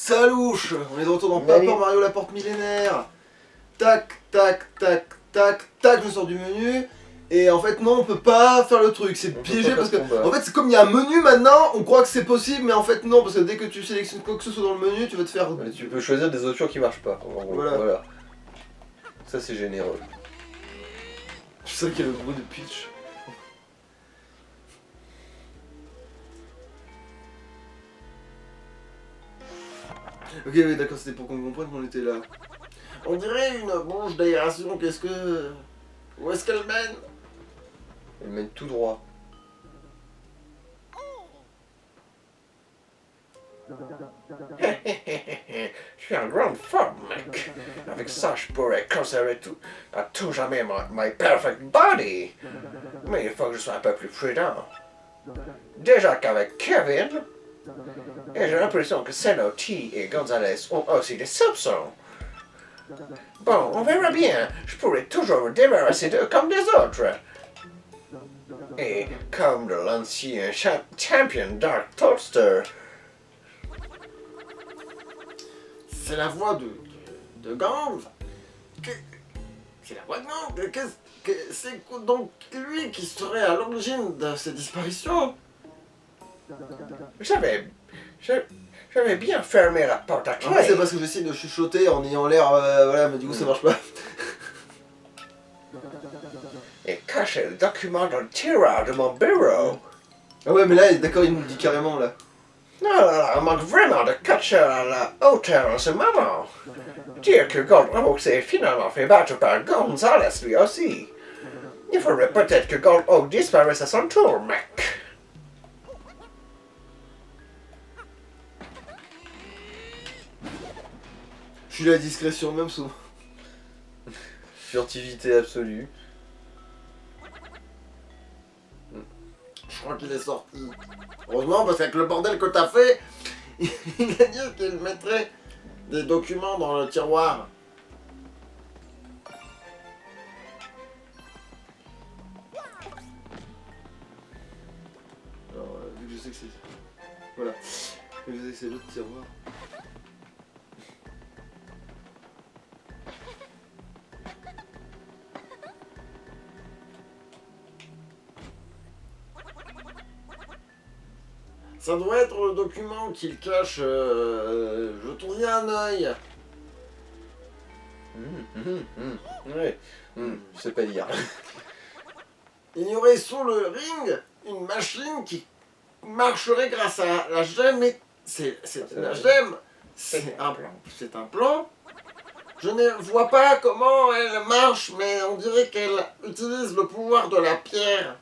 Salouche. On est de retour dans Paper Mario la porte millénaire. Tac, tac, tac, tac, tac, je sors du menu. Et en fait non, on peut pas faire le truc, c'est piégé parce que... En fait c'est comme il y a un menu maintenant, on croit que c'est possible, mais en fait non, parce que dès que tu sélectionnes quoi que ce soit dans le menu, tu vas te faire... Mais tu peux choisir des options qui marchent pas. Voilà. Ça c'est généreux. C'est ça qu'il y a le bruit de pitch. Ok, oui, d'accord, c'était pour qu'on comprenne qu'on était là. On dirait une bouche d'aération, qu'est-ce que... Où est-ce qu'elle mène? Elle mène tout droit. Je suis en grande forme, mec. Avec ça, je pourrais conserver à tout jamais my perfect body. Mais il faut que je sois un peu plus prudent. Déjà qu'avec Kevin, et j'ai l'impression que Cenotti et Gonzalez ont aussi des soupçons. Bon, on verra bien. Je pourrais toujours me débarrasser d'eux comme des autres. Et comme de l'ancien champion Dark Toadster. C'est la voix de Gans. C'est la voix de Gans. C'est donc lui qui serait à l'origine de ces disparitions. J'avais bien fermé la porte à clé. Ouais, c'est parce que j'essaie de chuchoter en ayant l'air... voilà, mais du coup ça marche pas. Et caché le document dans le tiroir de mon bureau. Ah ouais, mais là, d'accord, il nous le dit carrément, là. Non, là, on manque vraiment de catcheurs à la hauteur en ce moment. Dire que Gold s'est finalement fait battre par Gonzalez lui aussi. Il faudrait peut-être que Gold Oak disparaisse à son tour, mec. Je suis la discrétion même souvent. Furtivité absolue. Je crois qu'il est sorti. Heureusement, parce qu'avec le bordel que t'as fait, il a dit qu'il mettrait des documents dans le tiroir. Alors, vu que je sais que c'est... Voilà. Vu que je sais que c'est l'autre tiroir. Ça doit être le document qu'il cache. Jetons-y un œil. Ouais. Je sais pas dire. Il y aurait sous le ring une machine qui marcherait grâce à la gemme. Mais c'est la gemme. C'est un plan. Je ne vois pas comment elle marche, mais on dirait qu'elle utilise le pouvoir de la pierre.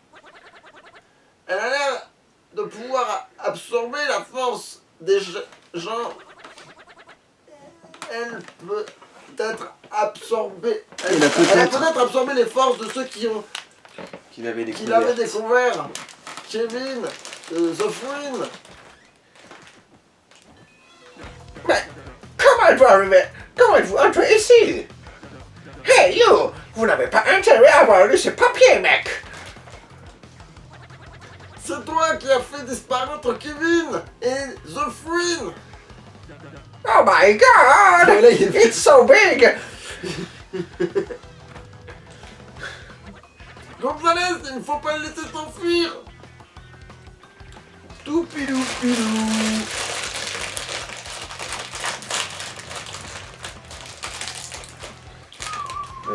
Elle a l'air de pouvoir absorber la force des gens. Elle peut être absorbée. Elle a peut-être absorbé les forces de ceux qui l'avaient découvert. Kevin, The Friend. Mais comment êtes-vous entré ici? Hey, you! Vous n'avez pas intérêt à avoir lu ce papier, mec! C'est toi qui as fait disparaître Kevin et The Friend. Oh my god! It's so big! Gonzalez, il ne faut pas le laisser s'enfuir. Tout pilou pilou.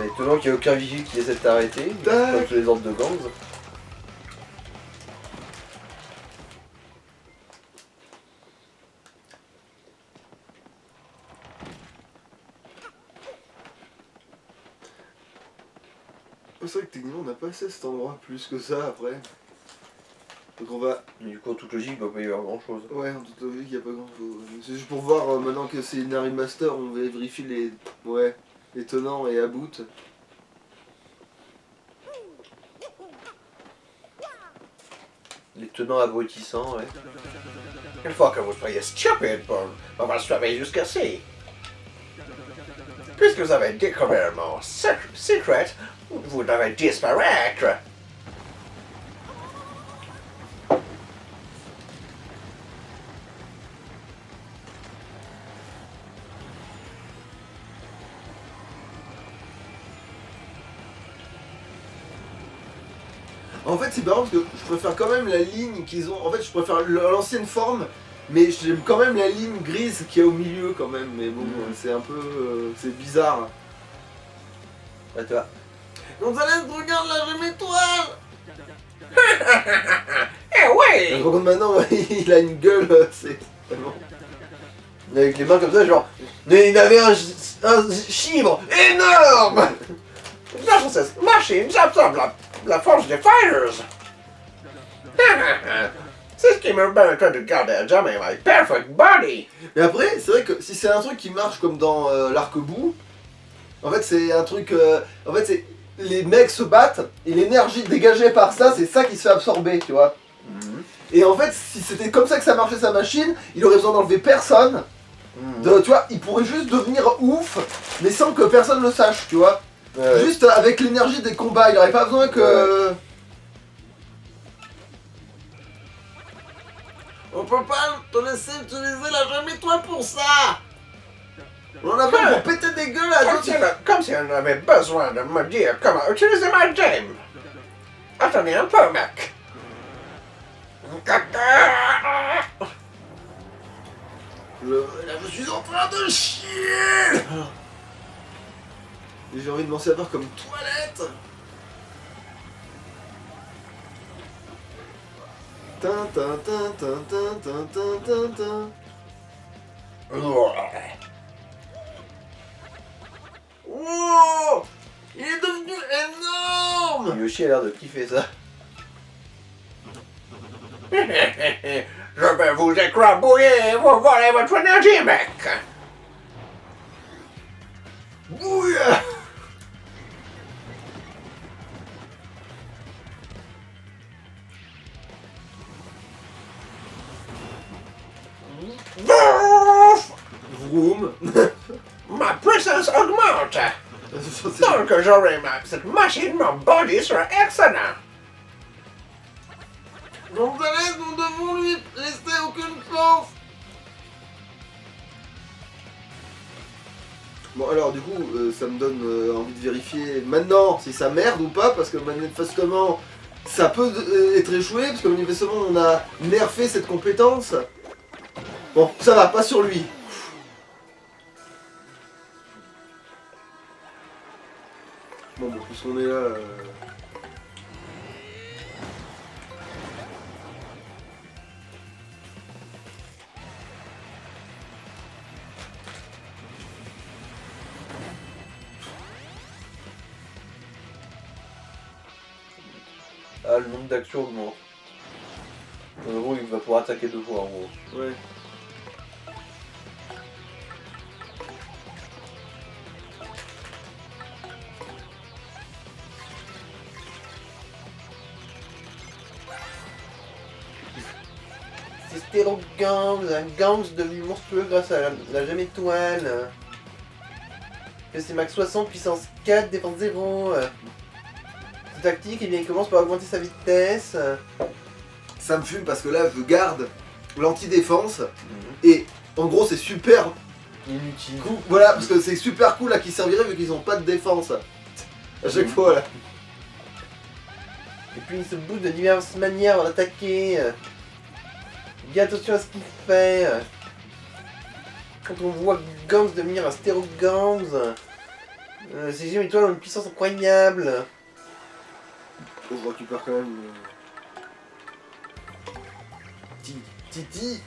Étonnant qu'il n'y ait aucun vigile qui essaie de t'arrêter, comme tous les ordres de gangs. C'est vrai que techniquement on n'a pas assez cet endroit plus que ça après. Donc on va... Mais du coup en toute logique il ne doit pas y avoir grand chose. Ouais, en toute logique il n'y a pas grand chose. C'est juste pour voir maintenant que c'est une remaster, on vérifie les... Ouais, les tenants et about. Les tenants abrutissants, ouais. Il faut que vous soyez stupide pour m'avoir suivi jusqu'ici. Puisque vous avez découvert mon secret, vous devez disparaître. En fait, c'est marrant parce que je préfère quand même la ligne qu'ils ont. En fait, je préfère l'ancienne forme, mais j'aime quand même la ligne grise qu'il y a au milieu quand même. Mais bon, c'est un peu. C'est bizarre. Bah, tu vois. Gonzalez, regarde là, j'ai mes toiles! Eh oui! Par contre, maintenant, il a une gueule, c'est. Vraiment. Avec les mains comme ça, genre. Mais il avait un chibre énorme. This machines absorb la force des fighters. C'est ce qui me permet de garder à jamais my perfect body. Mais après, c'est vrai que si c'est un truc qui marche comme dans l'arc-bout, en fait, c'est un truc. En fait, c'est. Les mecs se battent et l'énergie dégagée par ça, c'est ça qui se fait absorber, tu vois. Et en fait, si c'était comme ça que ça marchait sa machine, il aurait besoin d'enlever personne. Tu vois, il pourrait juste devenir ouf, mais sans que personne le sache, tu vois. Ouais. Juste avec l'énergie des combats, il aurait pas besoin que. On peut pas te laisser utiliser la jamais toi pour ça. On a besoin pour péter des gueules à d'autres. Comme si on avait besoin de me dire comment utiliser ma game. Attendez un peu, mec. Là, je suis en train de chier. Et j'ai envie de m'en servir comme toilette. Tin, tin, tin, tin, tin, tin, tin, tin, tin. Wow! Il est devenu énorme! Yoshi a l'air de kiffer ça. Je vais vous écrabouiller et vous voler votre énergie, mec. Bouya! Vroom! Ma puissance augmente. Tant que j'aurai cette machine, mon body sera excellent. Gonzalez, nous devons lui laisser aucune chance! Bon alors du coup, ça me donne envie de vérifier maintenant si ça merde ou pas, parce que manifestement ça peut être échoué, parce que manifestement on a nerfé cette compétence. Bon, ça va, pas sur lui. Bon, puisqu'on est là... Ah, le nombre d'actions augmente. En gros, il va pouvoir attaquer 2 fois en gros. Ouais. C'est Stérogangs, un gangs devenu monstrueux grâce à la gemme étoile. C'est max 60, puissance 4, défense 0. Cette tactique, eh bien, il commence par augmenter sa vitesse. Ça me fume parce que là je garde l'anti-défense et en gros c'est super Inutile. cool. Voilà, parce que c'est super cool là qui servirait vu qu'ils ont pas de défense. À chaque fois là. Et puis il se booste de diverses manières avant d'attaquer. Bien attention à ce qu'il fait. Quand on voit Gangs devenir un Stérogangs, ces gemmes étoiles ont une puissance incroyable. Je récupère quand même. Titi.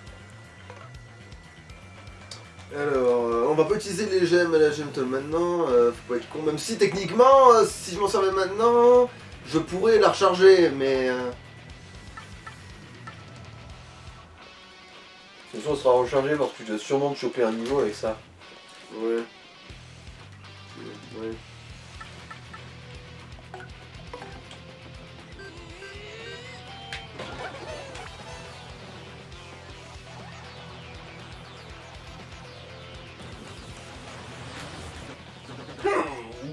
Alors, on va pas utiliser les gemmes à la Gemtol maintenant. Faut pas être con. Même si techniquement, si je m'en servais maintenant, je pourrais la recharger, mais. De toute façon, on sera rechargé parce que tu dois sûrement te choper un niveau avec ça. Ouais. Ouais.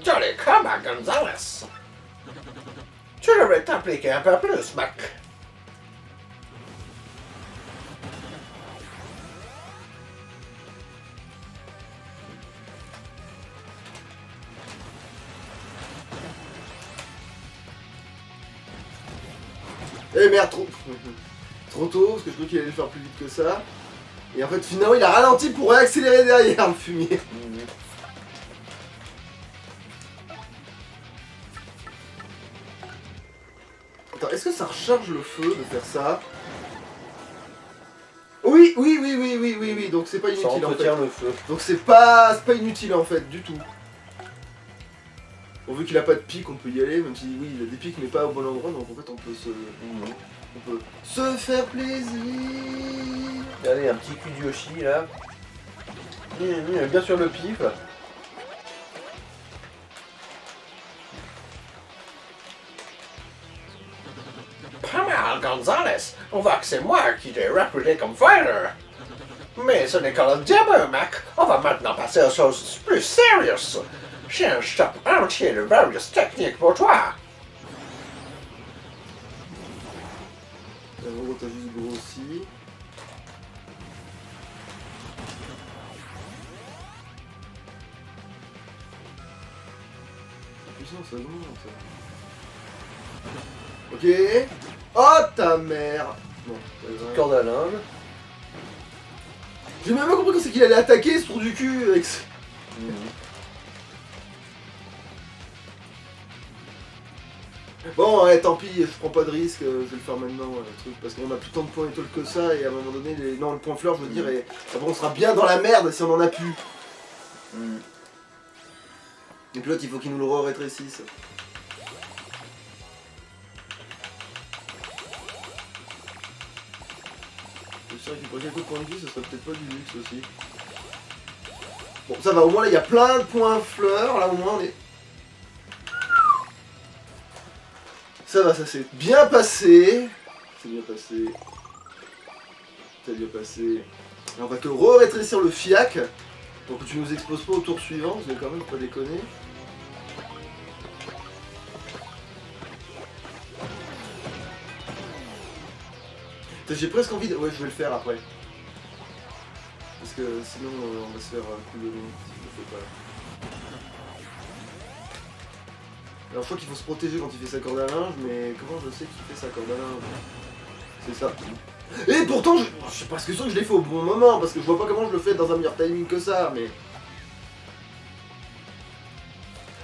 Jolly combat, Gonzalez. Tu devrais t'appliquer un peu plus, mec. Eh merde, trop tôt, parce que je crois qu'il allait le faire plus vite que ça. Et en fait, finalement, il a ralenti pour réaccélérer derrière le fumier. Attends, est-ce que ça recharge le feu de faire ça? Oui, donc c'est pas Ça inutile en fait. entretient le feu. Donc c'est pas inutile en fait, du tout. Bon, vu qu'il a pas de pic, on peut y aller, même si oui, il a des pics mais pas au bon endroit, donc en fait on peut se faire plaisir. Regardez, un petit cul de Yoshi là. Bien sur le pif. Pas mal, Gonzalez. On voit que c'est moi qui t'ai recruté comme fighter. Mais ce n'est que le début, mec. On va maintenant passer aux choses plus sérieuses. J'ai un shop entier de various techniques pour toi. En gros, t'as juste grossi. La puissance, ça augmente. Ok. Oh ta mère. Bon, Corde à linge. j'ai même pas compris quand c'est qu'il allait attaquer ce trou du cul avec ce... Bon, ouais, tant pis, je prends pas de risque, je vais le faire maintenant, le truc, parce qu'on a plus tant de points étoiles que ça, et à un moment donné, non, le point fleur, je veux dire, et après on sera bien dans la merde si on en a plus. Et puis l'autre, il faut qu'il nous le rétrécisse. C'est sûr qu'il pourrait quelques points de vie, ça serait peut-être pas du luxe aussi. Bon, ça va, au moins là, il y a plein de points fleurs, là au moins on est... Ça va, ça s'est bien passé. C'est bien passé. C'est bien passé. Et on va te rétrécir le fiac pour que tu nous exposes pas au tour suivant, vous allez quand même pas déconner. J'ai presque envie de... Ouais, je vais le faire après. Parce que sinon on va se faire un coup de nez si je le fais pas. Alors je crois qu'il faut se protéger quand il fait sa corde à linge, mais comment je sais qu'il fait sa corde à linge? C'est ça. Et pourtant, je suis presque sûr que je l'ai fait au bon moment, parce que je vois pas comment je le fais dans un meilleur timing que ça, mais...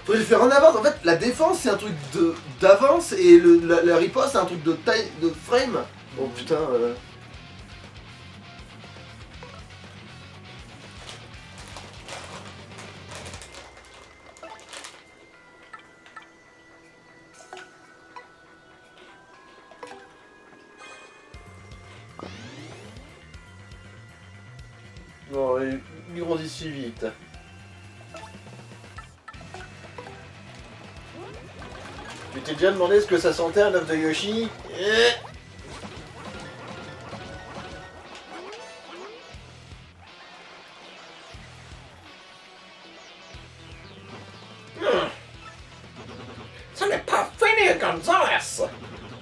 Faudrait le faire en avance. En fait, la défense c'est un truc d'avance, et la riposte c'est un truc de taille, de frame. Oh putain... Non, il grandit si vite. Tu t'es déjà demandé ce que ça sentait un œuf de Yoshi? Ce n'est pas fini, Gonzalez.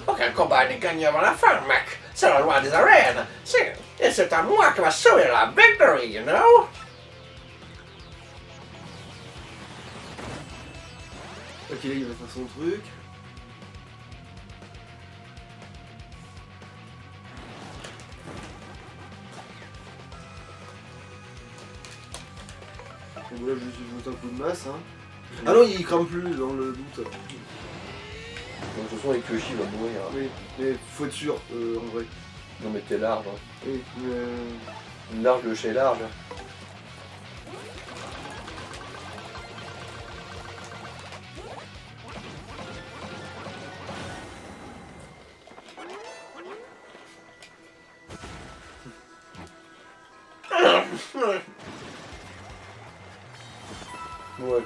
Aucun combat n'est gagné avant la fin, mec. C'est la loi des arènes. Et c'est à moi qui va sauver la victory, you know? Ok, là il va faire son truc. Donc là je lui joue un coup de masse hein. Ah non il crame plus dans le doute. Donc, de toute façon, avec Yoshi, il va mourir. Oui, mais faut être sûr en vrai. Non, mais t'es large. Hein. Oui, mais... Large de chez large.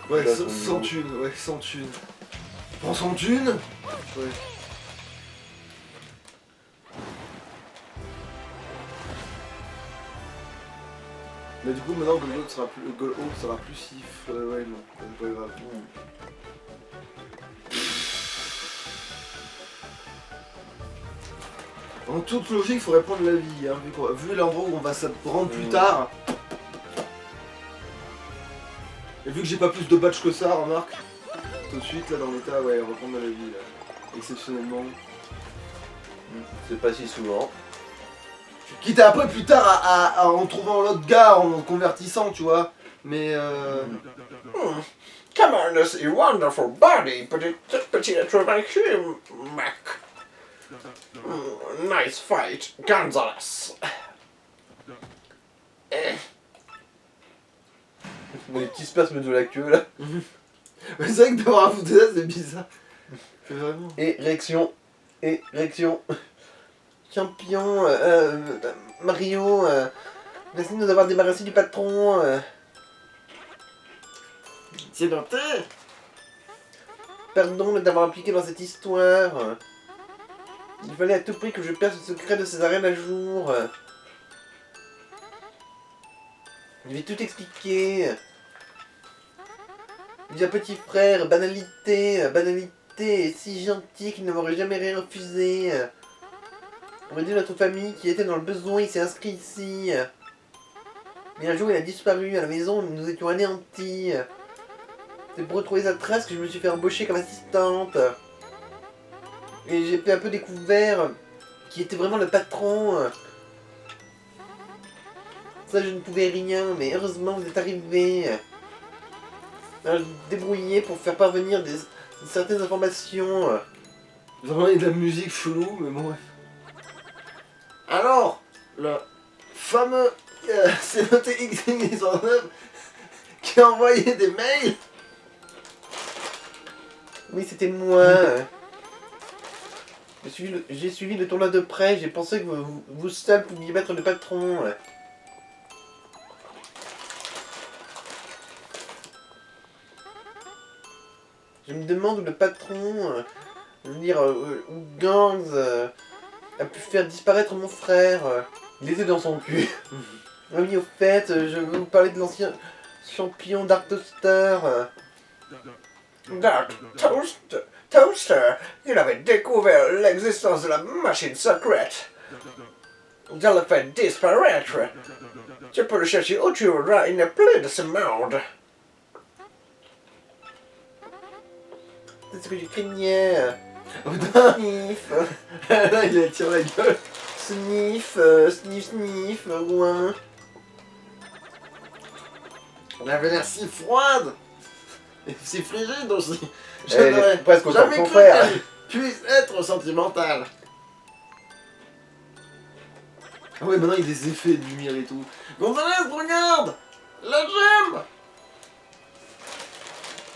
Ouais, sans thune, ouais, sans thune. Prends sans thune. Ouais. Mais du coup maintenant Golgo sera plus sif. Ouais non, c'est pas grave. En toute logique, il faudrait prendre la vie, hein, vu l'endroit où on va se rendre plus tard. Et vu que j'ai pas plus de badge que ça, remarque, tout de suite là dans l'état, ouais, on va prendre la vie là. Exceptionnellement. C'est pas si souvent. Quitte à après plus tard en trouvant l'autre gars, en le convertissant, tu vois. Mais Cameron's a wonderful body, petit être vaincu, Mac. Nice fight, Gonzalez. Les petits spasmes de la queue là. mais c'est vrai que d'avoir ajouté ça, c'est bizarre. C'est vraiment. Et réaction. Et réaction. Champion, Mario, merci de nous avoir débarrassé du patron. C'est noté. Pardon de t'avoir impliqué dans cette histoire. Il fallait à tout prix que je perce le secret de ces arènes à jour. Je vais tout expliquer. J'ai un petit frère, banalité, est si gentil qu'il ne m'aurait jamais rien refusé. On aurait dit notre famille qui était dans le besoin, il s'est inscrit ici. Mais un jour il a disparu, à la maison nous étions anéantis. C'est pour retrouver sa trace que je me suis fait embaucher comme assistante. Et j'ai peu un peu découvert qui était vraiment le patron. Ça je ne pouvais rien, mais heureusement vous êtes arrivés. Alors, débrouillé pour faire parvenir certaines informations. Vraiment, il y a de la musique floue, mais bon, bref. Alors, le fameux. C'est noté X19 qui a envoyé des mails. Oui, c'était moi. J'ai suivi le tournoi de près, j'ai pensé que vous seul pouviez mettre le patron. Je me demande où le patron, je veux dire, où Gangs a pu faire disparaître mon frère. Il était dans son cul. Ah oui, au fait, je veux vous parler de l'ancien champion Dark Toaster. Dark Toaster, il avait découvert l'existence de la machine secrète. Je l'ai fait disparaître. Tu peux le chercher où tu voudras, il n'est plus de ce monde. C'est ce que je craignais. Oh putain. Sniff, Là, il a tiré la gueule. sniff, loin. Elle avait l'air si froide. Et si frigide aussi. Elle est presque autant que jamais son cru frère. qu'elle puisse être sentimentale. Ah ouais, maintenant il y a des effets de lumière et tout. Gonzalez, regarde. La gemme.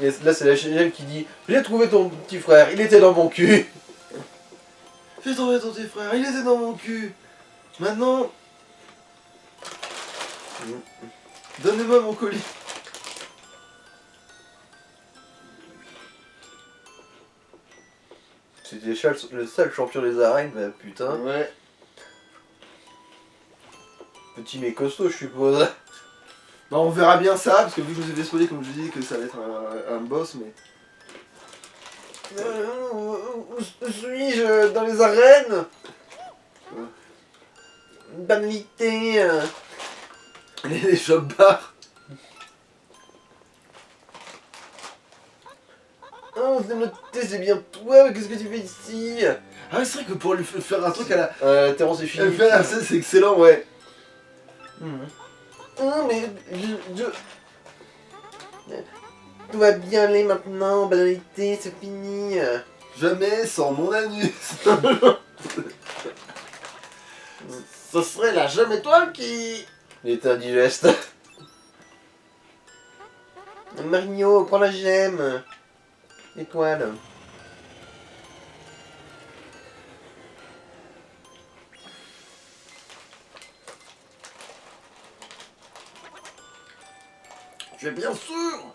Et là, c'est la chaîne qui dit j'ai trouvé ton petit frère, il était dans mon cul. J'ai trouvé ton petit frère, il était dans mon cul. Maintenant, donnez-moi mon colis. C'était le seul champion des arènes, bah, putain. Ouais. Petit mais costaud, je suppose. Non, on verra bien ça, parce que vu que je vous ai désolé, comme je dis, que ça va être un boss, mais... Où suis-je dans les arènes? Banalité. Les shop bars. Oh, c'est noté, c'est bien toi, mais qu'est-ce que tu fais ici? Ah ouais, c'est vrai que pour lui faire un truc à la... Terrence et Philippe. c'est excellent, ouais. Oh, mais tout va bien aller maintenant, banalité, c'est fini. Jamais sans mon anus. Ce serait la gemme étoile qui... Il est indigeste. Mario, prends la gemme. Étoile. Je bien sûr.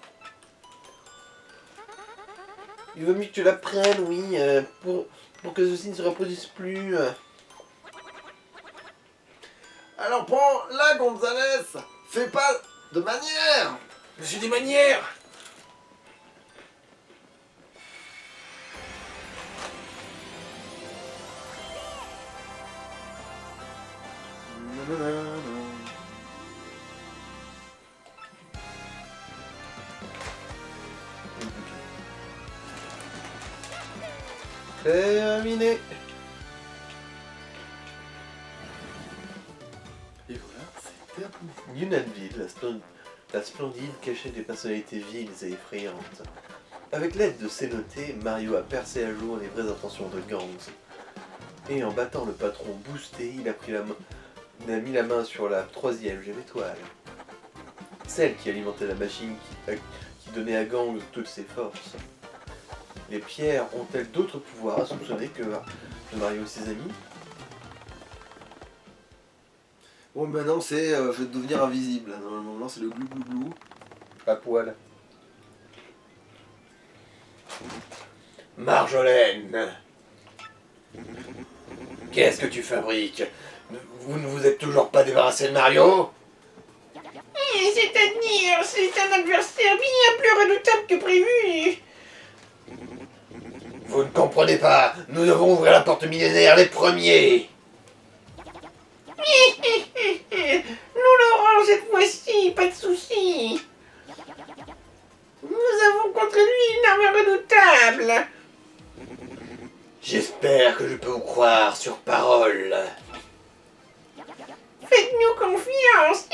Il vaut mieux que tu la prennes, oui, pour que ceci ne se reproduise plus. Alors prends la Gonzalez. Fais pas de manière. J'ai des manières. Terminé. Unanville, la splendide cachait des personnalités viles et effrayantes. Avec l'aide de ces notés, Mario a percé à jour les vraies intentions de Gantz. Et en battant le patron boosté, il a mis la main sur la 3e gemme étoile. Celle qui alimentait la machine qui donnait à Gantz toutes ses forces. Les pierres ont-elles d'autres pouvoirs à soupçonner que Mario et ses amis? Bon, maintenant c'est je vais devenir invisible. Normalement, c'est le glou-glou-glou. À poil. Marjolaine, qu'est-ce que tu fabriques? Vous ne vous êtes toujours pas débarrassé de Mario? C'est-à-dire, c'est un adversaire bien plus redoutable que prévu. Vous ne comprenez pas, nous devons ouvrir la porte millénaire les premiers. Nous l'aurons cette fois-ci, pas de soucis. Nous avons contre lui une arme redoutable. J'espère que je peux vous croire sur parole. Faites-nous confiance.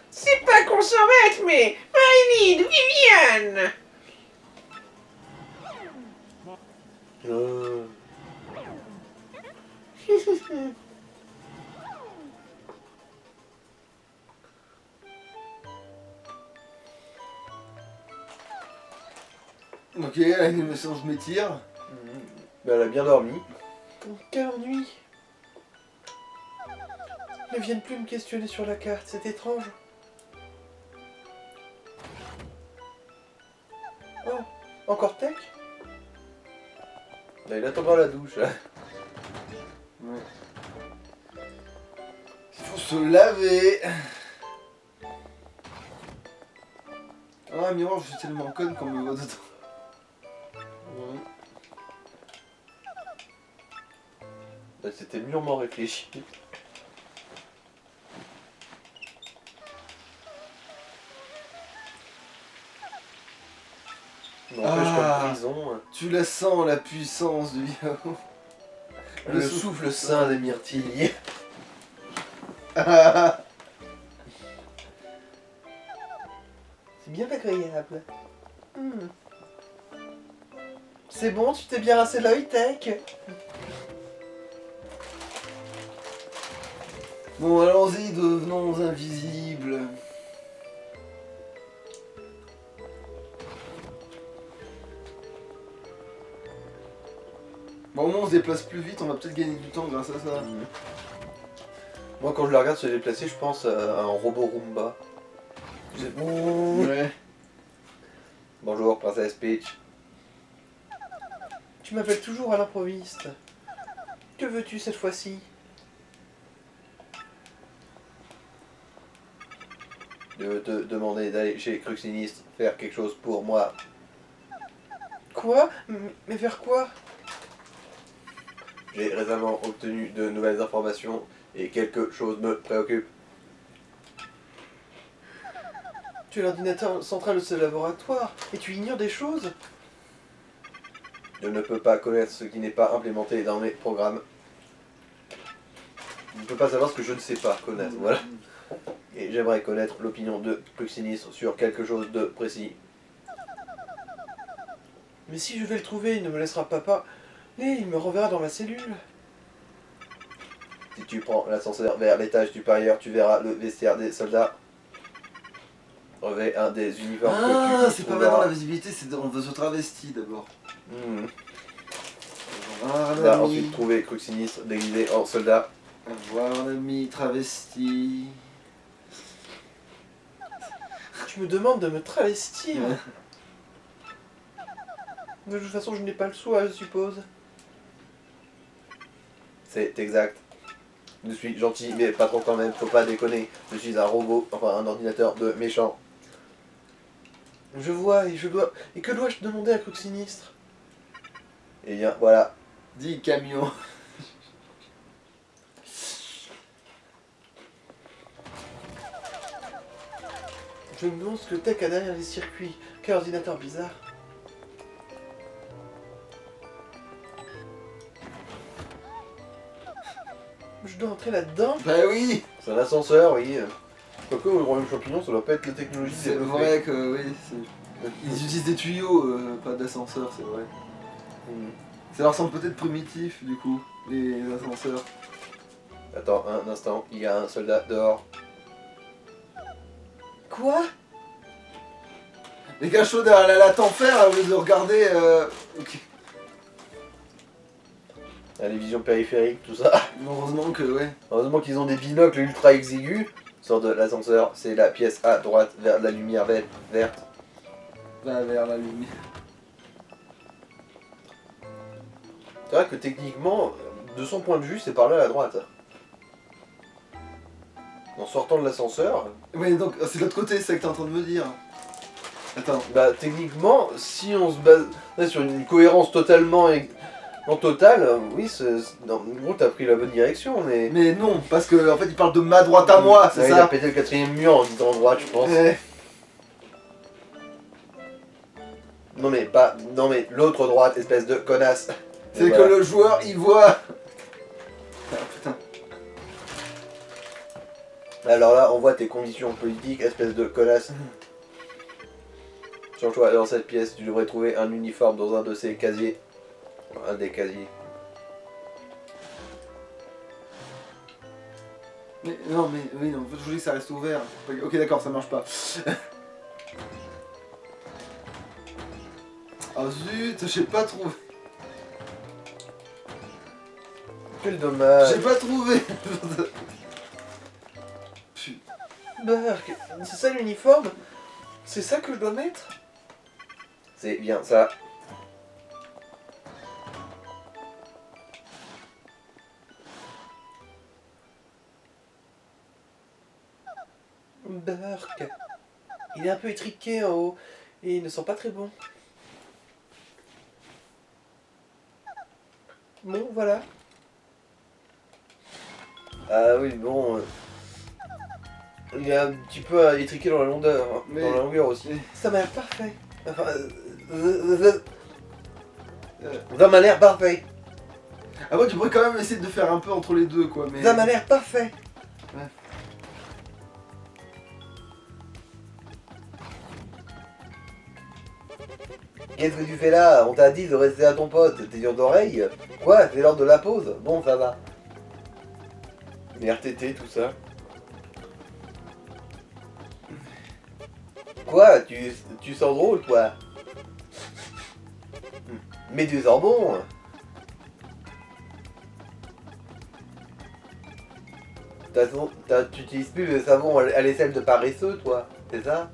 C'est pas qu'on s'embête, mais Marie-Lide, Viviane. Ok, l'animation je m'étire. Ben, elle a bien dormi. Quelle ennui. Ne viennent plus me questionner sur la carte, c'est étrange. Oh, encore Tech? Ben, il attendra la douche. Hein. Ouais. Il faut se laver. Ah, miroir, je suis tellement conne qu'on me voit dedans. Ben, c'était mûrement réfléchi. N'empêche comme prison. Tu la sens, la puissance du Yahoo. Le souffle sain des myrtilles. Ah, C'est bien agréable. C'est bon, tu t'es bien rincé l'œil, Tech? bon, allons-y, devenons invisibles. Bon, au moins on se déplace plus vite, on va peut-être gagner du temps grâce à ça. Moi, quand je la regarde se déplacer, je pense à un robot Roomba. Ouais. Bonjour, princesse Peach. Tu m'appelles toujours à l'improviste. Que veux-tu cette fois-ci? Je veux te demander d'aller chez Cruxinist faire quelque chose pour moi. Quoi? Mais vers quoi? J'ai récemment obtenu de nouvelles informations et quelque chose me préoccupe. Tu es l'ordinateur central de ce laboratoire et tu ignores des choses? Je ne peux pas connaître ce qui n'est pas implémenté dans mes programmes. Je ne peux pas savoir ce que je ne sais pas connaître, voilà. Et j'aimerais connaître l'opinion de Cruxinist sur quelque chose de précis. Mais si je vais le trouver, il ne me laissera pas parler, il me renverra dans ma cellule. Si tu prends l'ascenseur vers l'étage supérieur, tu verras le vestiaire des soldats. Revêt un des uniformes Ah, que tu c'est pas trouveras. maintenant la visibilité, c'est on veut se travestir d'abord. Voir Tu vas l'ami. ensuite trouver Cruxinist déguisé en soldat. Voir l'ami travesti. Tu me demandes de me travestir. De toute façon, je n'ai pas le choix, je suppose. C'est exact. Je suis gentil, mais pas trop quand même, faut pas déconner. Je suis un robot, enfin un ordinateur de méchant. Je vois, et je dois... Et que dois-je demander à Cruxinist? Eh bien, voilà. Dis camion. Je me demande ce que Tech a derrière les circuits. Quel ordinateur bizarre. Je dois entrer là-dedans. Bah oui. C'est un ascenseur, oui. Quoique au Royaume Champignon, ça doit pas être la technologie C'est développée. vrai que oui. Ils utilisent des tuyaux, pas d'ascenseur, c'est vrai. Hmm. Ça leur semble peut-être primitif du coup, les ascenseurs. Attends, un instant, il y a un soldat dehors. Quoi? Les cachots derrière la latte en fer, au lieu de regarder. Ok. Ah, les visions périphériques, tout ça. Heureusement que ouais. Heureusement qu'ils ont des binocles ultra exigus. Sort de l'ascenseur, c'est la pièce à droite vers la lumière verte. Va vers la lumière. C'est vrai que techniquement, de son point de vue, c'est par là à droite. En sortant de l'ascenseur, Ouais, donc c'est de l'autre côté, c'est ça que t'es en train de me dire. Attends. bah techniquement, si on se base sur une cohérence totalement en total, oui, en gros t'as pris la bonne direction, mais... Mais non, parce que en fait il parle de ma droite à moi, c'est Ouais, il a ça. pété le 4ème mur en disant droite, je pense. Eh, Non mais l'autre droite, espèce de connasse. c'est Et que voilà. le joueur il voit. Ah, putain. Alors là, on voit tes conditions politiques, espèce de connasse. Sur toi, dans cette pièce, tu devrais trouver un uniforme dans un de ces casiers. Un des casiers. Mais non, mais oui, non, je voulais que ça reste ouvert. Ok, d'accord, ça marche pas. Ah zut, j'ai pas trouvé. Quel dommage. J'ai pas trouvé. Putain. Burk, c'est ça l'uniforme? C'est ça que je dois mettre? C'est bien ça. Burk. Il est un peu étriqué en haut et il ne sent pas très bon. Bon, voilà. Ah oui, bon. Il est un petit peu étriqué dans la longueur, hein, Mais- dans la longueur aussi. mais- Ça m'a l'air parfait. Enfin, ça m'a l'air parfait. Après, tu pourrais quand même essayer de faire un peu entre les deux, quoi. Mais Ça m'a l'air parfait. Ouais. Qu'est-ce que tu fais là? On t'a dit de rester à ton poste. T'es dur d'oreille? Quoi? C'est l'heure de la pause? Bon, ça va. Les RTT, tout ça. Quoi? Tu sens drôle, toi? Mais tu sens bon. De toute façon, tu utilises plus le savon à l'aisselle de paresseux, toi, c'est ça?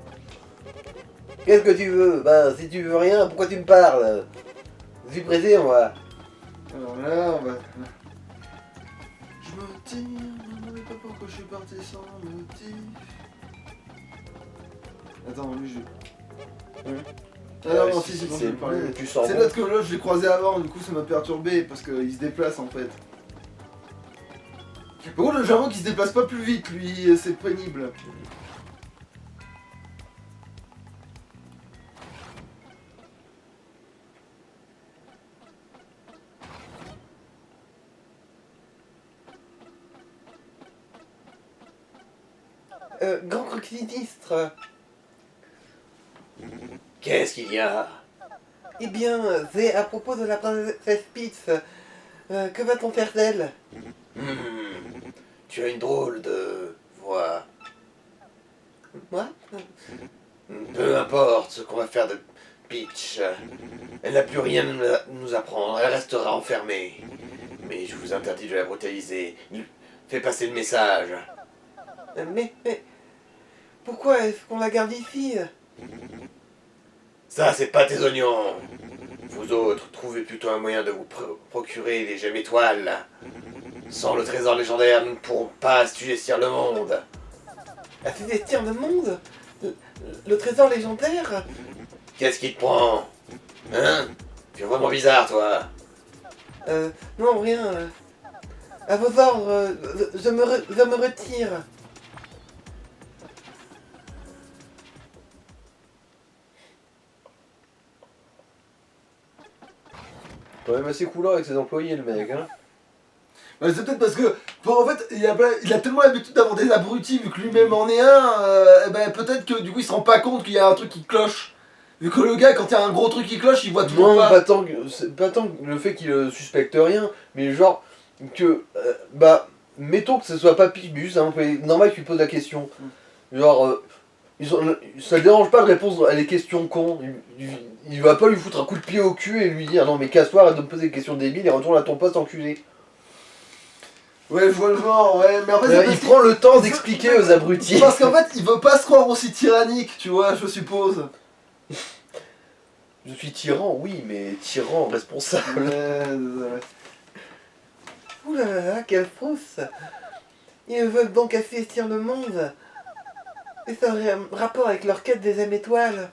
Qu'est-ce que tu veux? Ben, si tu veux rien, pourquoi tu me parles? Je suis pressé, moi. alors là, on va. Je me tire, je ne sais pas pourquoi je suis parti sans motif. Attends, lui, je. Ah non, si, bon, je vais parler. Tu sens C'est bon. l'autre que l'autre, je l'ai croisé avant, du coup ça m'a perturbé parce qu'il se déplace en fait. Par contre, j'avoue qu'il se déplace pas plus vite, lui, c'est pénible. Grand croque-ministre. Qu'est-ce qu'il y a? Eh bien, c'est à propos de la princesse Peach. Que va-t-on faire d'elle? Tu as une drôle de voix. Moi? Peu importe ce qu'on va faire de Peach. Elle n'a plus rien à nous apprendre. Elle restera enfermée. Mais je vous interdis de la brutaliser. Fais passer le message. Mais pourquoi est-ce qu'on la garde ici? Ça, c'est pas tes oignons. Vous autres, trouvez plutôt un moyen de vous procurer des gemmes étoiles. Sans le trésor légendaire, nous ne pourrons pas assujettir le monde. Assujettir le monde? Le trésor légendaire? Qu'est-ce qui te prend? Hein? Tu es vraiment bizarre, toi. Non, rien. À vos ordres, je me retire. Quand même assez coulant avec ses employés, le mec, hein. Bah, c'est peut-être parce que, en fait, il a tellement l'habitude d'avoir des abrutis, vu que lui-même en est un, et ben peut-être que du coup il se rend pas compte qu'il y a un truc qui cloche. Vu que le gars, quand il y a un gros truc qui cloche, il voit toujours Non, pas. pas tant que le fait qu'il suspecte rien, mais genre que, bah, mettons que ce soit pas Picbus, hein, normal que tu poses la question. Genre, ça le dérange pas de répondre à des questions cons. Il va pas lui foutre un coup de pied au cul et lui dire non mais casse-toi, arrête de me poser des questions débiles et retourne à ton poste enculé. Ouais, je vois le genre, ouais, mais en fait, c'est Il parce prend le temps il- d'expliquer aux abrutis. parce qu'en fait, il veut pas se croire aussi tyrannique, tu vois, je suppose. Je suis tyran, oui, mais tyran responsable. Ouais. Ouh là là là, quelle frousse. Ils veulent donc assujettir le monde. Et ça aurait un rapport avec leur quête des âmes étoiles.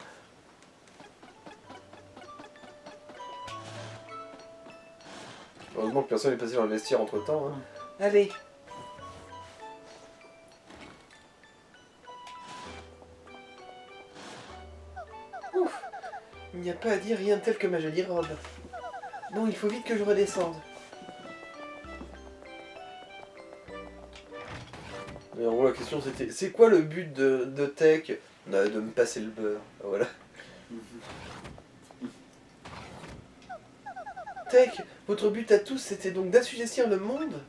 Heureusement que personne n'est passé dans le vestiaire entre temps. Hein. Allez. Ouf. Il n'y a pas à dire rien de tel que ma jolie robe. Bon, il faut vite que je redescende. Mais en gros, la question c'était c'est quoi le but de Tech? De me passer le beurre. Voilà. Tech, votre but à tous c'était donc d'assujettir le monde?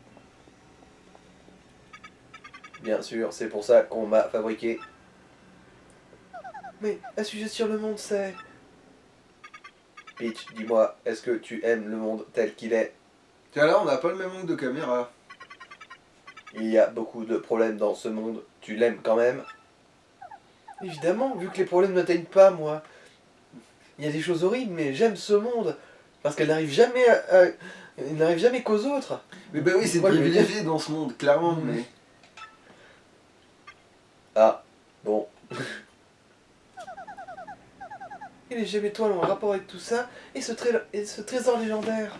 Bien sûr, c'est pour ça qu'on m'a fabriqué. Mais assujettir le monde, c'est... Peach, dis-moi, est-ce que tu aimes le monde tel qu'il est? Tiens, là, on n'a pas le même angle de caméra. Il y a beaucoup de problèmes dans ce monde. Tu l'aimes quand même? Évidemment, vu que les problèmes n'atteignent pas, moi. Il y a des choses horribles, mais j'aime ce monde. Parce qu'elle n'arrive jamais il n'arrive jamais qu'aux autres. Mais bah oui, c'est Moi, je veux privilégié dans ce monde, clairement, mais... Ah, bon. Et les gemmes étoiles ont un rapport avec tout ça, et ce trésor légendaire.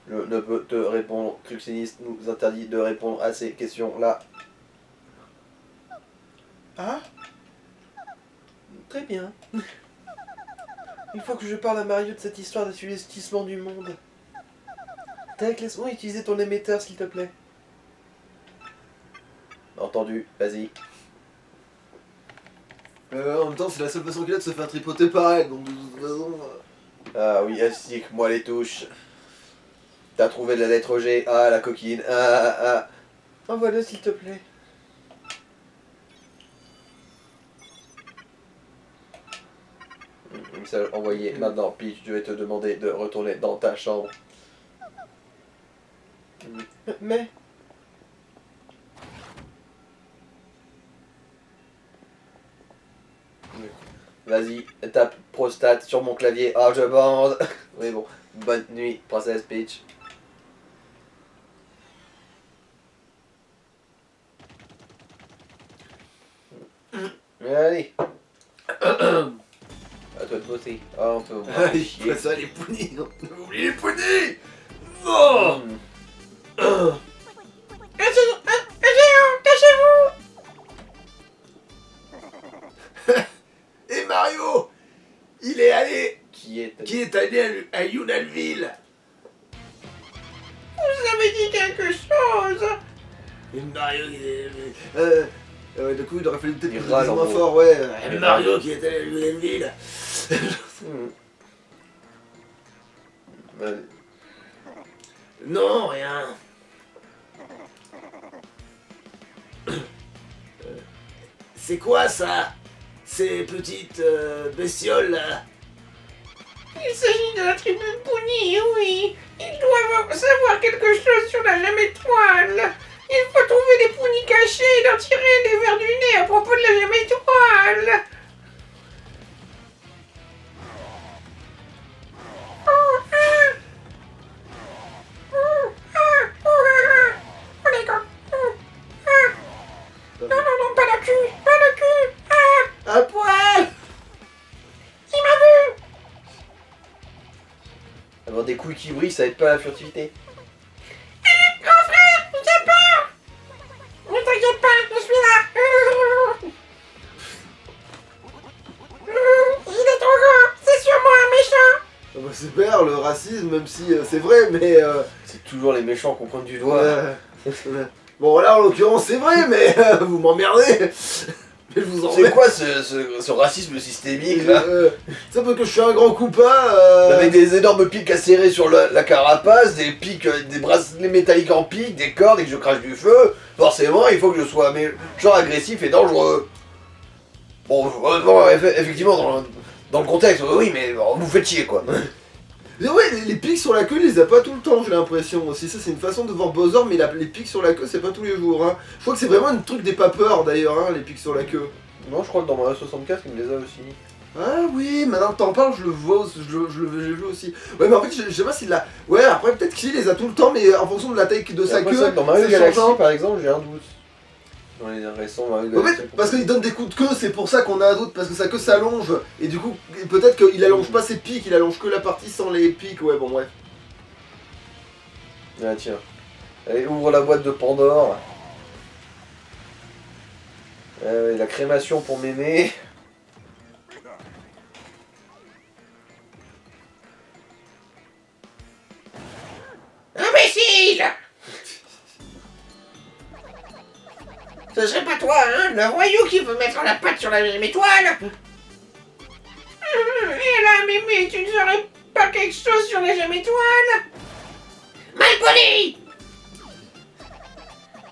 Je ne peux te répondre. Cruxinist nous interdit de répondre à ces questions-là. Ah? Très bien. Il faut que je parle à Mario de cette histoire d'assujettissement du monde. Tac, laisse-moi utiliser ton émetteur, s'il te plaît. Entendu, vas-y. En même temps, c'est la seule façon qu'il a de se faire tripoter par elle, donc de toute façon... Ah oui, astique-moi les touches. T'as trouvé de la lettre G. Ah, la coquine. Ah. Envoie-le, s'il te plaît. Message envoyé. Maintenant, Peach, je vais te demander de retourner dans ta chambre. Mais... Vas-y, tape prostate sur mon clavier. Ah, je bande. Oui, bon. Bonne nuit, princesse Peach. Allez. À toi de bosser. Ah, on peut voir. Il ferait ça, les pounis. On oublie les pounis. Non. Et Mario, il est allé... Qui est allé à Yunalville. Vous avez dit quelque chose? Et Mario, du coup, il aurait fallu peut-être Il que je râle dise en moins gros. fort, ouais. Il Mario râle. qui est allé à Yunalville. Non, rien. C'est quoi ça? Ces petites bestioles là? Il s'agit de la tribu Pony, oui. Ils doivent savoir quelque chose sur la lame étoile. Il faut trouver des Pony cachés et leur tirer des vers du nez à propos de la lame étoile. Oh d'accord. Non, pas le cul, pas le cul. Un poil. Il m'a vu. Avoir des couilles qui brillent, ça aide pas à la furtivité. Grand frère, j'ai peur. Ne t'inquiète pas, je suis là. Il est trop grand, c'est sûrement un méchant. Ah bah, super, le racisme, même si c'est vrai, mais... C'est toujours les méchants qu'on pointe du doigt. Bon, là, en l'occurrence, c'est vrai, mais vous m'emmerdez. Mais je vous C'est emmerde. quoi ce racisme systémique là? C'est parce que je suis un grand coupin. Avec des énormes pics acérés sur la carapace, des pics, des bracelets métalliques en pique, des cordes et que je crache du feu, forcément il faut que je sois genre agressif et dangereux. Bon, effectivement, dans le contexte, oui, mais bon, vous faites chier quoi. Mais ouais, les pics sur la queue, il les a pas tout le temps, j'ai l'impression aussi. Ça, c'est une façon de voir Bowser, mais les pics sur la queue, c'est pas tous les jours. Hein. Je crois que c'est vraiment un truc des papeurs d'ailleurs, hein, les pics sur la queue. Non, je crois que dans Mario 64, il me les a aussi. Ah oui, maintenant que t'en parles, je le vois, j'ai vu aussi. Ouais, mais en fait, je sais pas s'il l'a. Ouais, après, peut-être qu'il les a tout le temps, mais en fonction de la taille de sa Après, queue. ça, dans Mario c'est Galaxy, changeant. par exemple, j'ai un doute. Dans les récents Mario En Galaxy. fait, parce qu'il donne des coups de queue, c'est pour ça qu'on a un doute, parce que sa queue s'allonge, et du coup, peut-être qu'il allonge pas ses pics, il allonge que la partie sans les pics, ouais, bon, bref. Ah tiens. Allez, ouvre la boîte de Pandore. La crémation pour mémé. Imbécile! Ce serait pas toi, hein, le voyou qui veut mettre la patte sur la même étoile? Et là, Mémé, tu ne saurais pas quelque chose sur la même étoile? Malpoli!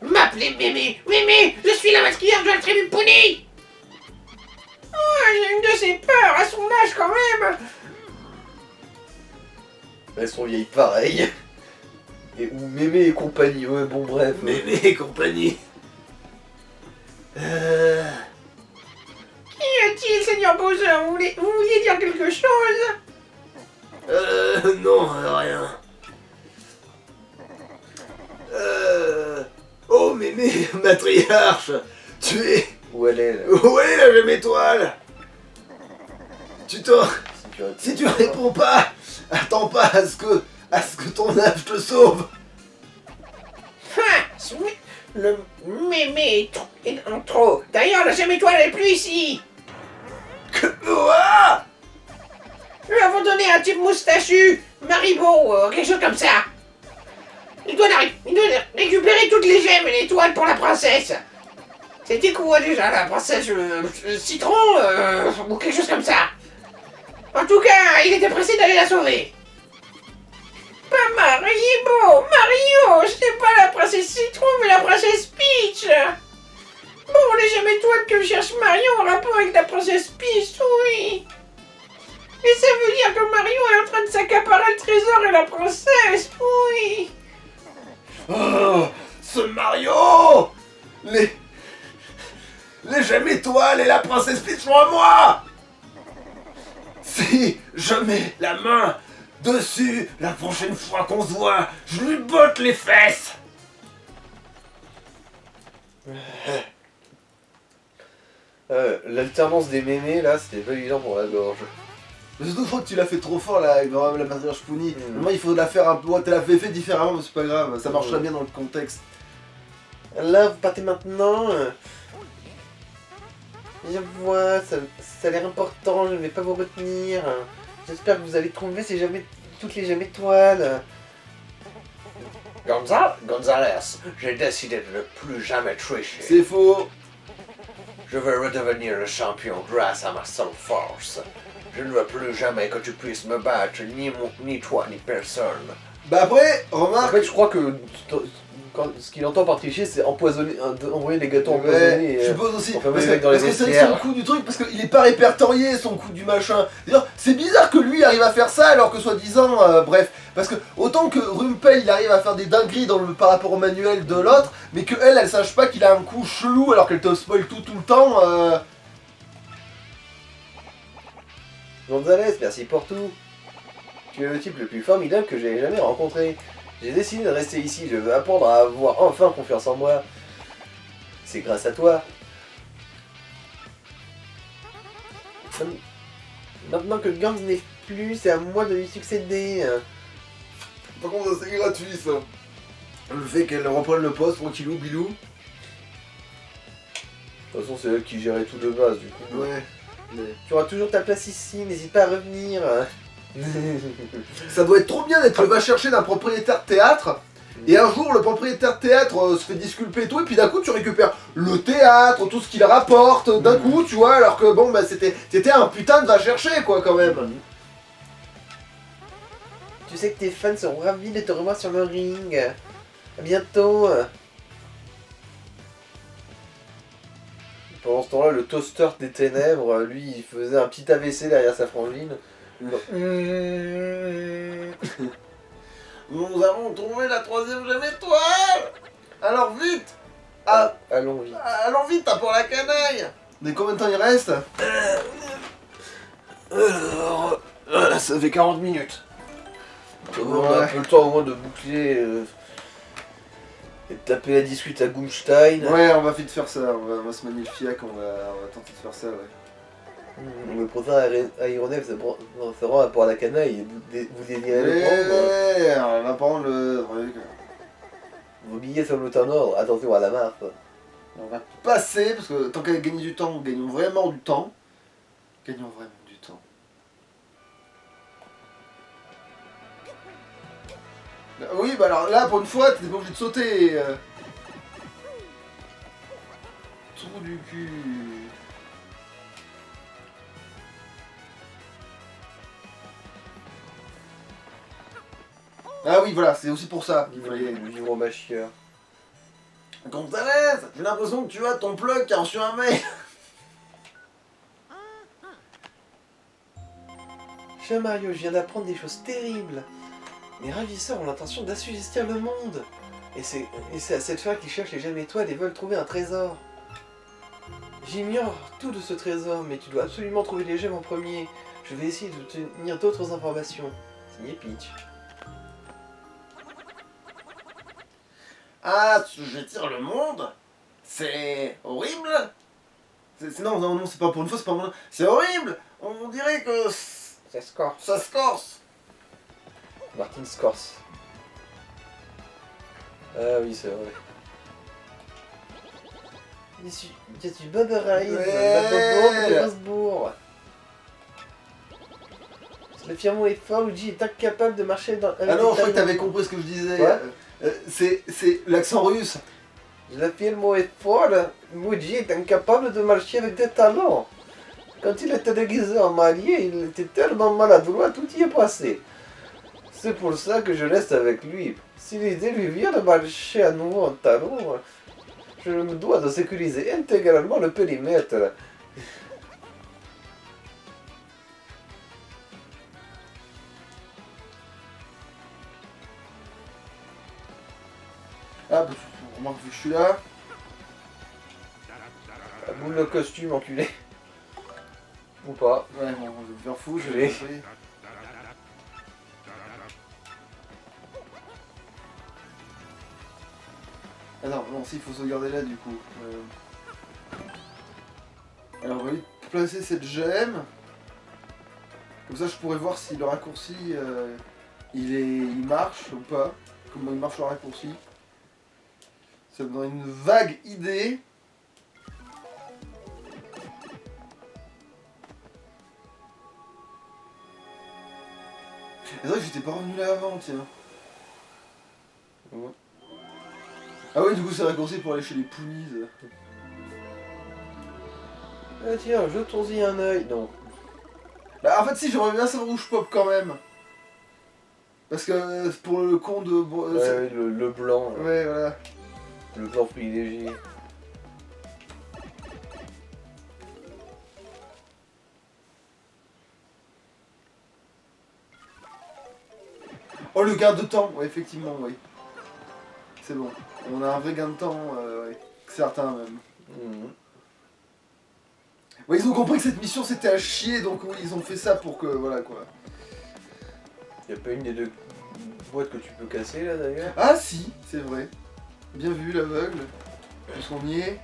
M'appeler Mémé! Mémé, je suis la masquillère de la tribu Pony! Oh, j'ai une de ces peurs à son âge quand même! Elles sont vieilles pareilles. Et ou mémé et compagnie, ouais bon bref. Mémé et compagnie. Qu'y a-t-il, Seigneur Bowser? Vous vouliez dire quelque chose? Non, rien. Oh, Mémé, matriarche, tu es... Où elle est là? Où est la même étoile? Tu te... Si tu Si tu réponds pas, attends pas à ce que ton âge te sauve. Le mémé est en trop. D'ailleurs, la jamais étoile n'est plus ici. Quoi? Nous avons donné un type moustachu, Maribo, quelque chose comme ça. Il doit récupérer toutes les gemmes et l'étoile pour la princesse. C'était quoi déjà, la princesse Citron ou quelque chose comme ça. En tout cas, il était pressé d'aller la sauver. Pas Maribo, Mario, ce n'est pas la princesse Citron, mais la princesse Peach. Bon, les gemmes étoiles que cherche Mario en rapport avec la princesse Peach, oui. Et ça veut dire que Mario est en train de s'accaparer le trésor et la princesse, oui. Oh, ce Mario! Les gemmes étoiles et la princesse Peach sont à moi! Si je mets la main dessus la prochaine fois qu'on se voit, je lui botte les fesses! L'alternance des mémés là, c'était pas évident pour la gorge. Mais surtout, je crois que tu l'as fait trop fort là, avec la matriarche Pony. Moi, il faut la faire un peu. Tu l'as fait différemment, mais c'est pas grave, ça marcherait bien dans le contexte. Là, vous partez maintenant. Je vois, ça a l'air important, je ne vais pas vous retenir. J'espère que vous allez trouver toutes les gemmes étoiles. Gonzalez, j'ai décidé de ne plus jamais tricher. C'est faux. Je veux redevenir le champion grâce à ma seule force. Je ne veux plus jamais que tu puisses me battre, ni toi, ni personne. Bah après, En remarque. fait, je crois que ce qu'il entend par tricher, c'est envoyer des gâteaux empoisonnés. Je suppose aussi. enfermer Parce les mecs dans les que c'est le vestiaires. coup du truc, parce qu'il est pas répertorié son coup du machin. D'ailleurs, c'est bizarre que lui arrive à faire ça alors que soi-disant, bref. Parce que autant que Rumpel il arrive à faire des dingueries par rapport au manuel de l'autre, mais que elle sache pas qu'il a un coup chelou alors qu'elle te spoil tout le temps. Gonzalez, merci pour tout. Tu es le type le plus formidable que j'ai jamais rencontré. J'ai décidé de rester ici, je veux apprendre à avoir enfin confiance en moi. C'est grâce à toi. Maintenant que Gantz n'est plus, c'est à moi de lui succéder. Par contre, c'est gratuit ça. Le fait qu'elle reprenne le poste, tranquillou, bilou. De toute façon, c'est elle qui gérait tout de base, du coup. Ouais. Tu auras toujours ta place ici, n'hésite pas à revenir. Ça doit être trop bien d'être le va chercher d'un propriétaire de théâtre. Et un jour, le propriétaire de théâtre se fait disculper et tout, et puis d'un coup, tu récupères le théâtre, tout ce qu'il rapporte, d'un coup, tu vois, alors que bon, bah c'était un putain de va chercher, quoi, quand même. Tu sais que tes fans seront ravis de te revoir sur le ring. À bientôt. Pendant ce temps-là, le toaster des ténèbres, lui, il faisait un petit AVC derrière sa frangine. Nous avons trouvé la 3e gemme étoile. Alors vite. Ah, Allons vite. allons vite pour la canaille. Mais combien de temps il reste? Alors, ça fait 40 minutes. On a un peu le temps au moins de boucler et de taper la discute à Gumstein. Ouais, on va vite faire ça, on va se manier le fiac, on va tenter de faire ça, ouais. Le prochain aéronef se rend à Port-la-Canaille et vous désirez le prendre. Ouais, on va prendre le truc. Vos billets sont le temps en ordre, attention à la marque. On va passer, parce que tant qu'à gagner du temps, gagnons vraiment du temps. Gagnons vraiment du temps. Oui, bah alors là, pour une fois, t'étais pas obligé de sauter. Trou du cul. Ah oui, voilà, c'est aussi pour ça qu'il fallait... Le vivre machia. Gonzalez, j'ai l'impression que tu as ton plug qui a reçu un mail. Cher Mario, je viens d'apprendre des choses terribles. Les ravisseurs ont l'intention d'assujettir le monde. Et c'est à cette fin qu'ils cherchent les gemmes étoiles et veulent trouver un trésor. J'ignore tout de ce trésor, mais tu dois absolument trouver les gemmes en premier. Je vais essayer de tenir d'autres informations. Signé Peach. Ah, je vais dire le monde. C'est horrible. Non, non, non, c'est pas pour une fois, c'est pas pour... C'est horrible. On dirait que C'est Score. ça se corse. Martin Scorse. Ah oui, c'est vrai. Je suis Bob Rise, Ouais. de Gainsbourg. Le firmament est fort, Luigi est incapable de marcher dans... Ah non, je crois que t'avais compris ce que je disais. Ouais. C'est l'accent russe. Le firmament est fort, Luigi est incapable de marcher avec des talons. Quand il était déguisé en marié, il était tellement maladroit, tout y est passé. C'est pour ça que je reste avec lui. Si l'idée lui vient de marcher à nouveau en talons, je me dois de sécuriser intégralement le périmètre. Ah, bah, remarque, vu que je suis là. Boule le costume, enculé. Ou pas. Ouais, bon, je vais me faire fou, je Allez. vais compris. Ah non, non, si, il faut sauvegarder là, du coup. Alors, on va vite placer cette gemme. Comme ça, je pourrais voir si le raccourci, il marche ou pas. Comment il marche le raccourci. Ça me donne une vague idée. C'est vrai que j'étais pas revenu là avant, tiens. Ouais. Ah oui, du coup, c'est raccourci pour aller chez les Poonies. Ah tiens, jetons-y un œil. Non. Bah, en fait, si, j'aimerais bien savoir où je pop quand même. Parce que pour le con de. Ouais, le blanc. là. Ouais, voilà. Le blanc privilégié. Oh, le gain de temps, ouais, effectivement, oui. C'est bon. On a un vrai gain de temps, ouais. Certain même. Mhm. Ouais, ils ont compris que cette mission c'était à chier, donc oui, ils ont fait ça pour que. Voilà quoi. Y'a pas une des deux boîtes que tu peux casser là d'ailleurs? Ah, si, c'est vrai. Bien vu, l'aveugle. Puisqu'on y est.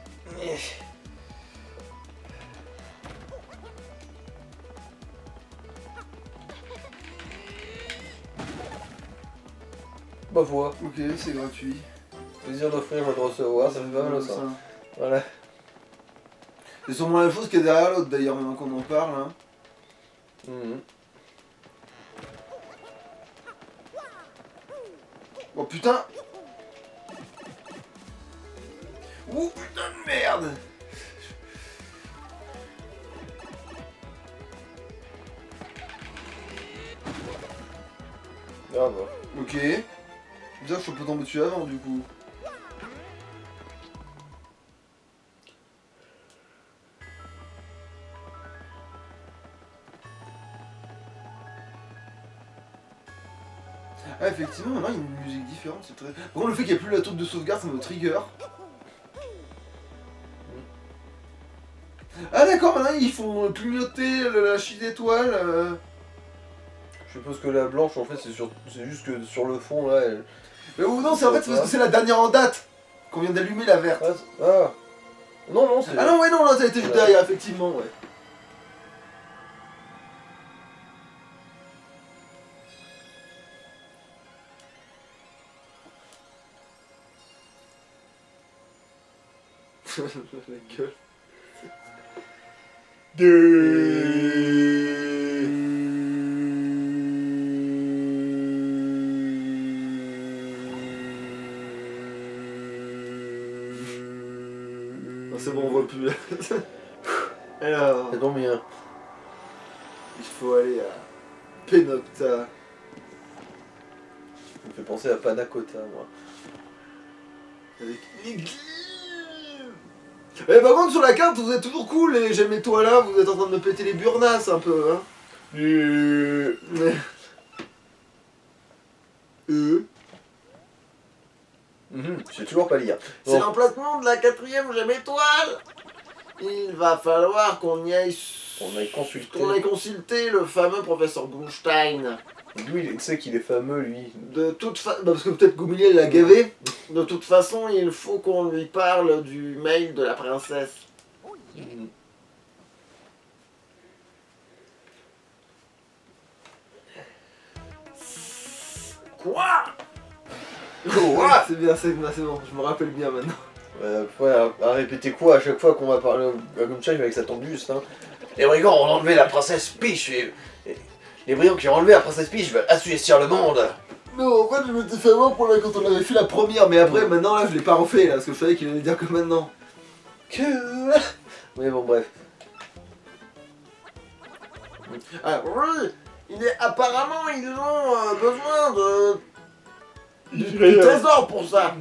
Bah voilà. Ok, c'est gratuit. Plaisir d'offrir, de recevoir, ça fait pas mal ça. Voilà. C'est sûrement la même chose qu'il y a derrière l'autre d'ailleurs, maintenant qu'on en parle. Hein. Mhm. Oh putain. Oh putain de merde. Ah bah. Ok. Bizarre, je peux tomber dessus avant du coup. Ah effectivement, maintenant il y a une musique différente, c'est très... Par contre le fait qu'il n'y ait plus la tour de sauvegarde, ça me trigger. Ah d'accord, maintenant ils font clignoter la chute d'étoile. Je suppose que la blanche en fait c'est juste que sur le fond là elle... Mais oh, non, c'est en fait parce que c'est la dernière en date qu'on vient d'allumer la verte. Ah. Non non c'est... Ah non ouais non là ça a été juste derrière effectivement ouais. La gueule. Ah, c'est bon, on voit plus. Alors, C'est donc bien. il faut aller à Penocta. Ça me fait penser à Panna Cotta moi. Avec l'église. Eh par contre sur la carte vous êtes toujours cool et j'aime les toits là, vous êtes en train de me péter les burnasses un peu hein. Mais... Je sais toujours pas lire. C'est Bon. l'emplacement de la 4ème gemme étoile. Il va falloir qu'on y aille... On aille consulter. Qu'on aille consulter le fameux professeur Grunstein. Lui il sait qu'il est fameux lui. De toute façon... Parce que peut-être Goumilier l'a gavé. De toute façon, il faut qu'on lui parle du mail de la princesse. Quoi? Quoi? C'est bien, c'est bon, je me rappelle bien maintenant. À répéter quoi à chaque fois qu'on va parler comme ça avec ça tombe juste hein. Les brigands ont enlevé la princesse Peach et les brigands qui ont enlevé la princesse Peach veulent assujettir le monde. Non, en fait, je m'étais fait avoir pour quand on avait fait la première, mais après, maintenant, là, je l'ai pas refait, là, parce que je savais qu'il allait dire que maintenant. Mais bon, bref. Ah oui, apparemment ils ont besoin du trésor pour ça.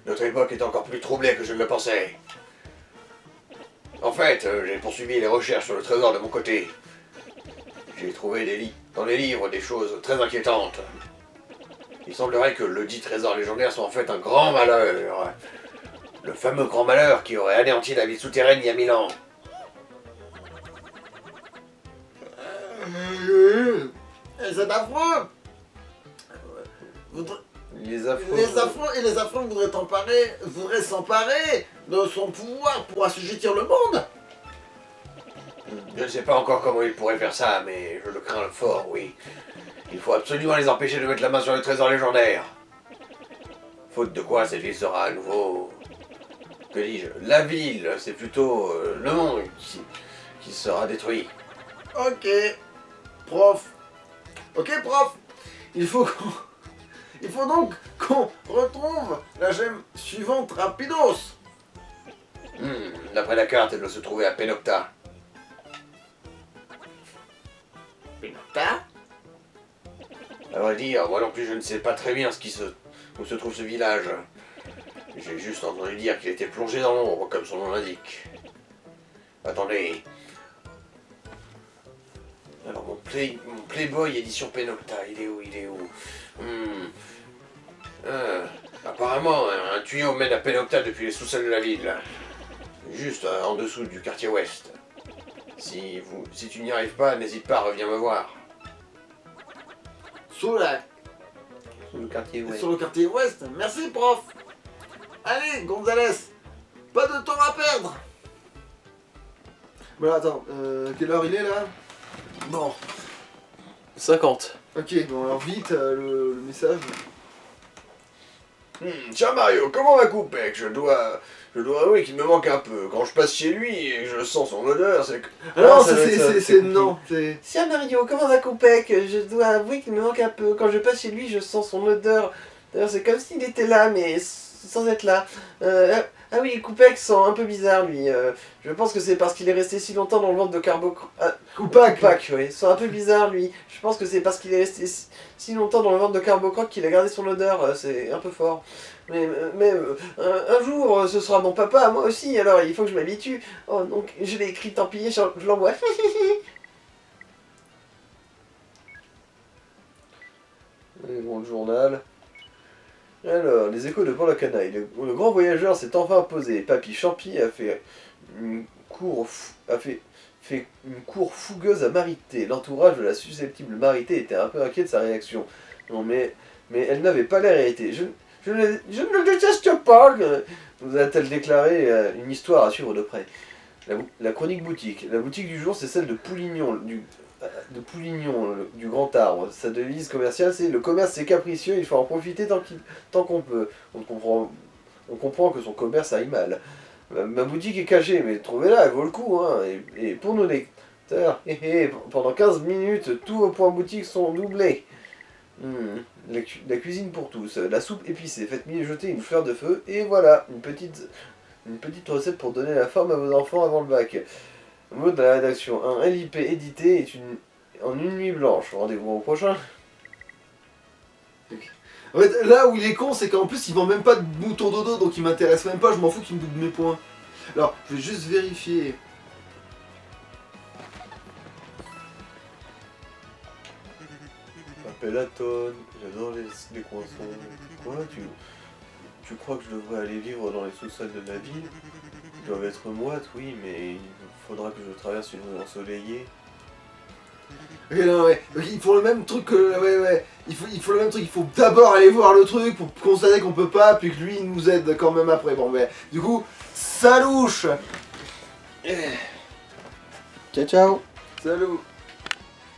Notre époque est encore plus troublée que je ne le pensais. En fait, j'ai poursuivi les recherches sur le trésor de mon côté. J'ai trouvé dans les livres des choses très inquiétantes. Il semblerait que le dit trésor légendaire soit en fait un grand malheur. Le fameux grand malheur qui aurait anéanti la vie souterraine il y a 1000 ans. Et c'est affreux. Les affreux. Les affreux voudraient s'emparer de son pouvoir pour assujettir le monde. Je ne sais pas encore comment ils pourraient faire ça, mais je le crains fort, oui. Il faut absolument les empêcher de mettre la main sur le trésor légendaire. Faute de quoi, cette ville sera à nouveau... Que dis-je? La ville, c'est plutôt le monde qui sera détruit. Ok, prof. Ok, prof. Il faut donc qu'on retrouve la gemme suivante rapidos. D'après la carte, elle doit se trouver à Penocta. Penocta? À vrai dire, moi non plus, je ne sais pas très bien où se trouve ce village. J'ai juste entendu dire qu'il était plongé dans l'ombre, comme son nom l'indique. Attendez. Alors, mon Playboy édition Penocta, il est où? Apparemment, un tuyau mène à Penocta depuis les sous-sols de la ville. Juste en dessous du quartier ouest. Si tu n'y arrives pas, n'hésite pas, reviens me voir. Sur le quartier ouest. Sur le quartier ouest. Merci, prof. Allez, Gonzalez. Pas de temps à perdre. Voilà, attends, quelle heure il est là? Bon. 50. Ok, bon alors vite le message. Tiens Mario, comment va Coupec? Je dois avouer qu'il me manque un peu. Quand je passe chez lui et que je sens son odeur, c'est que... Ah non, ça doit être ça, c'est non, c'est... Tiens Mario, comment va Coupec? Je dois avouer qu'il me manque un peu. Quand je passe chez lui, je sens son odeur. D'ailleurs, c'est comme s'il était là, mais sans être là. Ah oui, Coupec sent un peu bizarre, lui. Je pense que c'est parce qu'il est resté si longtemps dans le ventre de Coupac. Coupac, oui. C'est un peu bizarre, lui. Je pense que c'est parce qu'il est resté si longtemps dans le ventre de Carbocroc qu'il a gardé son odeur. C'est un peu fort. Mais un jour, ce sera mon papa, moi aussi, alors il faut que je m'habitue. Oh, donc je l'ai écrit, tant pis, je l'envoie. Et bon, le journal. Alors, les échos de Port-la-Canaille. Le grand voyageur s'est enfin posé. Papy Champi a fait une cour, fait une cour fougueuse à Marité. L'entourage de la susceptible Marité était un peu inquiet de sa réaction. Non, mais elle n'avait pas l'air irritée. Je ne le déteste pas, nous a-t-elle déclaré, une histoire à suivre de près. La chronique boutique. La boutique du jour, c'est celle de Poulignon, du Grand Arbre. Sa devise commerciale, c'est « Le commerce, c'est capricieux, il faut en profiter tant qu'on peut ». On comprend que son commerce aille mal. Ma boutique est cachée, mais trouvez-la, elle vaut le coup. Hein. Et pour nos lecteurs, pendant 15 minutes, tous vos points boutiques sont doublés. La cuisine pour tous. La soupe épicée. Faites mijoter une fleur de feu. Et voilà, une petite recette pour donner la forme à vos enfants avant le bac. Mot de la rédaction. Un LIP édité est en une nuit blanche. Rendez-vous au prochain. En fait, là où il est con, c'est qu'en plus, il vend même pas de mouton dodo, donc il m'intéresse même pas, je m'en fous qu'il me double mes points. Alors, je vais juste vérifier. Appel à tonne, j'adore les croissants. Quoi, tu crois que je devrais aller vivre dans les sous-sols de ma ville? Ils doivent être moites, oui, mais il faudra que je traverse une rue ensoleillée. Ok, non, ouais. Donc, il faut le même truc que... Ouais. Il faut le même truc, il faut d'abord aller voir le truc pour constater qu'on peut pas, puis que lui, il nous aide quand même après. Bon, mais du coup, salouche. Ciao, ciao. Salut.